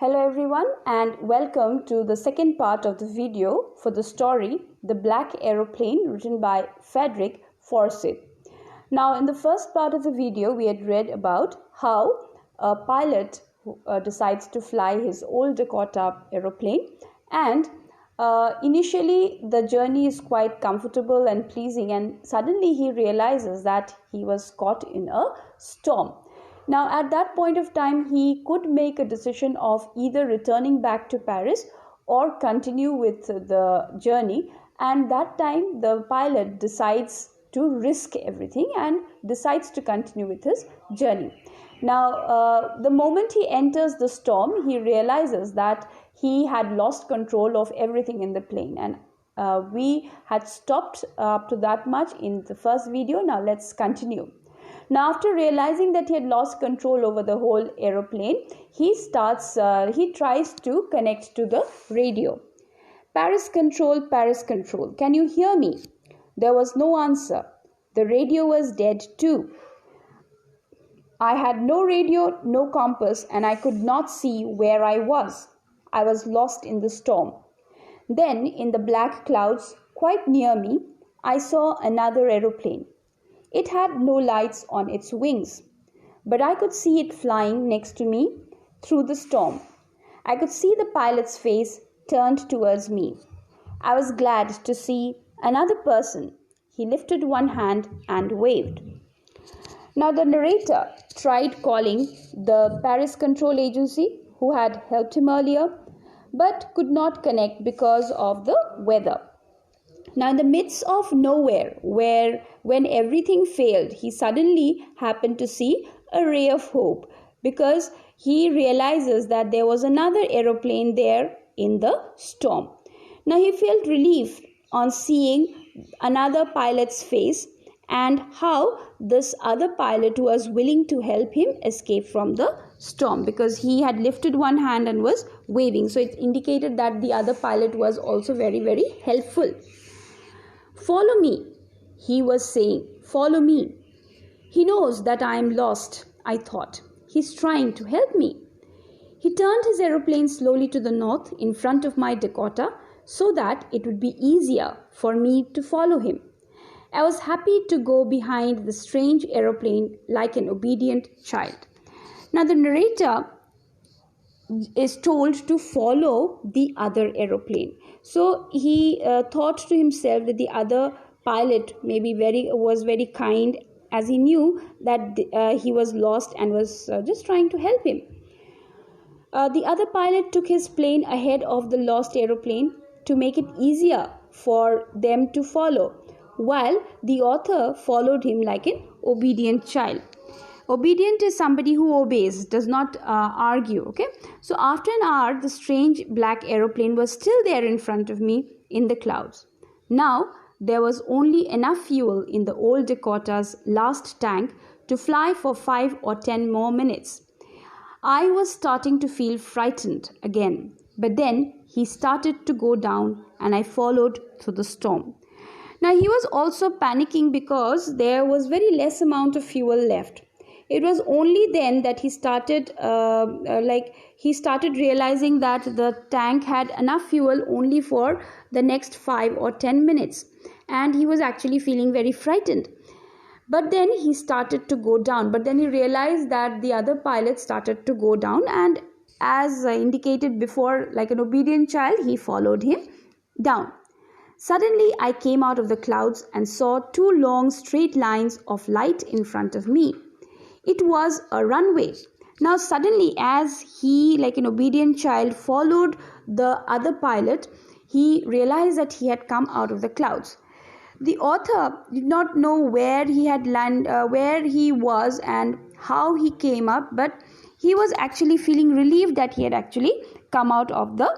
Hello everyone and welcome to the second part of the video for the story The Black Aeroplane, written by Frederick Forsyth. Now in the first part of the video we had read about how a pilot decides to fly his old Dakota aeroplane, and initially the journey is quite comfortable and pleasing, and suddenly he realizes that he was caught in a storm. Now, at that point of time, he could make a decision of either returning back to Paris or continue with the journey. And that time, the pilot decides to risk everything and decides to continue with his journey. Now, the moment he enters the storm, he realizes that he had lost control of everything in the plane. And we had stopped up to that much in the first video. Now, let's continue. Now, after realizing that he had lost control over the whole aeroplane, he tries to connect to the radio. Paris control, can you hear me? There was no answer. The radio was dead too. I had no radio, no compass, and I could not see where I was. I was lost in the storm. Then, in the black clouds, quite near me, I saw another aeroplane. It had no lights on its wings, but I could see it flying next to me through the storm. I could see the pilot's face turned towards me. I was glad to see another person. He lifted one hand and waved. Now the narrator tried calling the Paris Control Agency, who had helped him earlier, but could not connect because of the weather. Now, in the midst of nowhere, when everything failed, he suddenly happened to see a ray of hope, because he realizes that there was another aeroplane there in the storm. Now, he felt relief on seeing another pilot's face and how this other pilot was willing to help him escape from the storm, because he had lifted one hand and was waving. So it indicated that the other pilot was also very, very helpful. Follow me, he was saying. Follow me. He knows that I am lost, I thought. He's trying to help me. He turned his aeroplane slowly to the north in front of my Dakota so that it would be easier for me to follow him. I was happy to go behind the strange aeroplane like an obedient child. Now the narrator is told to follow the other aeroplane. So he thought to himself that the other pilot was very kind, as he knew that he was lost and was just trying to help him. The other pilot took his plane ahead of the lost aeroplane to make it easier for them to follow, while the author followed him like an obedient child. Obedient is somebody who obeys, does not argue. Okay. So after an hour, the strange black aeroplane was still there in front of me in the clouds. Now there was only enough fuel in the old Dakota's last tank to fly for 5 or 10 more minutes. I was starting to feel frightened again, but then he started to go down and I followed through the storm. Now he was also panicking because there was very less amount of fuel left. It was only then that he started realizing that the tank had enough fuel only for the next 5 or 10 minutes, and he was actually feeling very frightened. But then he started to go down, but then he realized that the other pilot started to go down, and as indicated before, like an obedient child, he followed him down. Suddenly I came out of the clouds and saw 2 long straight lines of light in front of me. It was a runway. Now suddenly, as he, like an obedient child, followed the other pilot, he realized that he had come out of the clouds. The author did not know where he had landed, where he was and how he came up, but he was actually feeling relieved that he had actually come out of the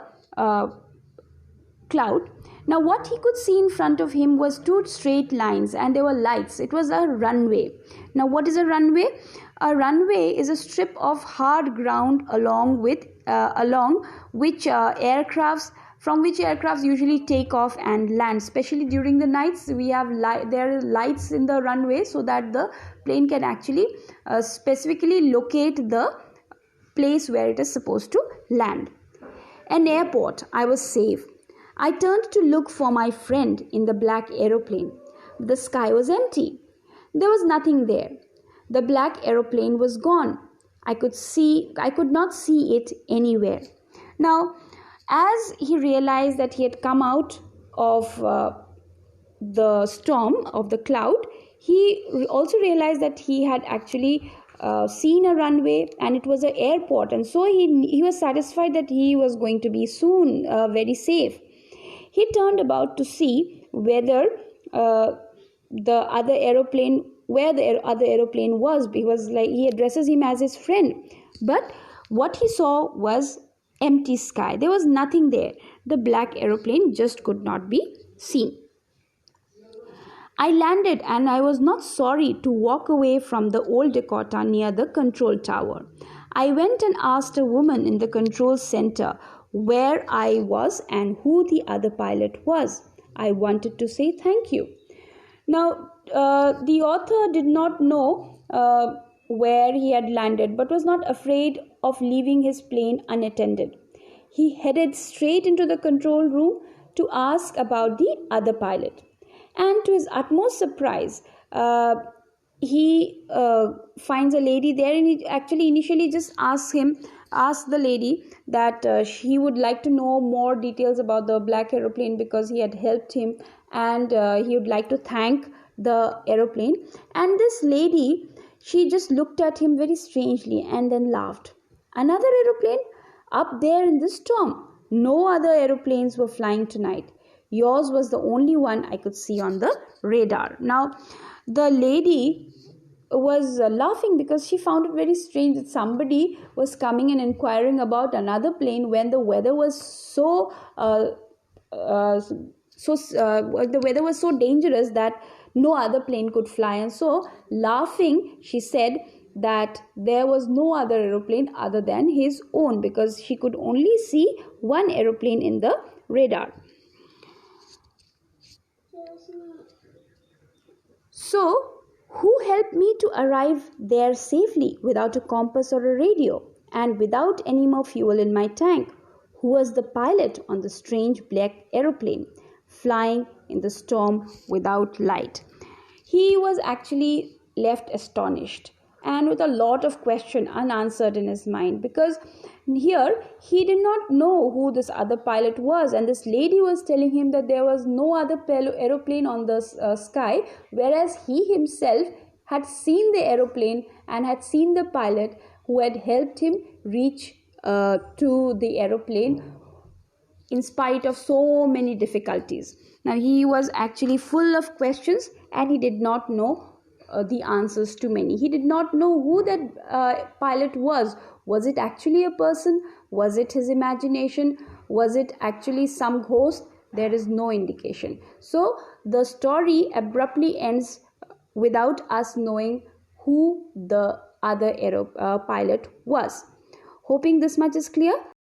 cloud. Now what he could see in front of him was 2 straight lines, and there were lights. It was a runway. Now what is a runway? A runway is a strip of hard ground along which aircrafts usually take off and land. Especially during the nights, there are lights in the runway so that the plane can actually specifically locate the place where it is supposed to land. An airport. I was safe. I turned to look for my friend in the black aeroplane. The sky was empty. There was nothing there. The black aeroplane was gone. I could not see it anywhere. Now, as he realized that he had come out of the storm of the cloud, he also realized that he had actually seen a runway and it was an airport, and so he was satisfied that he was going to be soon very safe. He turned about to see whether the other aeroplane where the other aeroplane was. He addresses him as his friend, but what he saw was empty sky. There was nothing there. The black aeroplane just could not be seen. I landed and I was not sorry to walk away from the old Dakota near the control tower. I went and asked a woman in the control center where I was and who the other pilot was. I wanted to say thank you. Now, the author did not know where he had landed, but was not afraid of leaving his plane unattended. He headed straight into the control room to ask about the other pilot. And to his utmost surprise, he finds a lady there, and he actually initially just asked the lady that he would like to know more details about the black aeroplane because he had helped him, and he would like to thank the aeroplane. And this lady, she just looked at him very strangely and then laughed. Another aeroplane? Up there in the storm. No other aeroplanes were flying tonight. Yours was the only one I could see on the radar. Now, the lady was laughing because she found it very strange that somebody was coming and inquiring about another plane when the weather was so dangerous that no other plane could fly. And so, laughing, she said that there was no other aeroplane other than his own, because she could only see one aeroplane in the radar. So, who helped me to arrive there safely without a compass or a radio and without any more fuel in my tank? Who was the pilot on the strange black aeroplane flying in the storm without light? He was actually left astonished and with a lot of question unanswered in his mind, because here he did not know who this other pilot was, and this lady was telling him that there was no other aeroplane on the sky, whereas he himself had seen the aeroplane and had seen the pilot who had helped him reach to the aeroplane in spite of so many difficulties. Now he was actually full of questions and he did not know the answers to many. He did not know who that pilot was. Was it actually a person? Was it his imagination? Was it actually some ghost? There is no indication. So the story abruptly ends without us knowing who the other pilot was. Hoping this much is clear.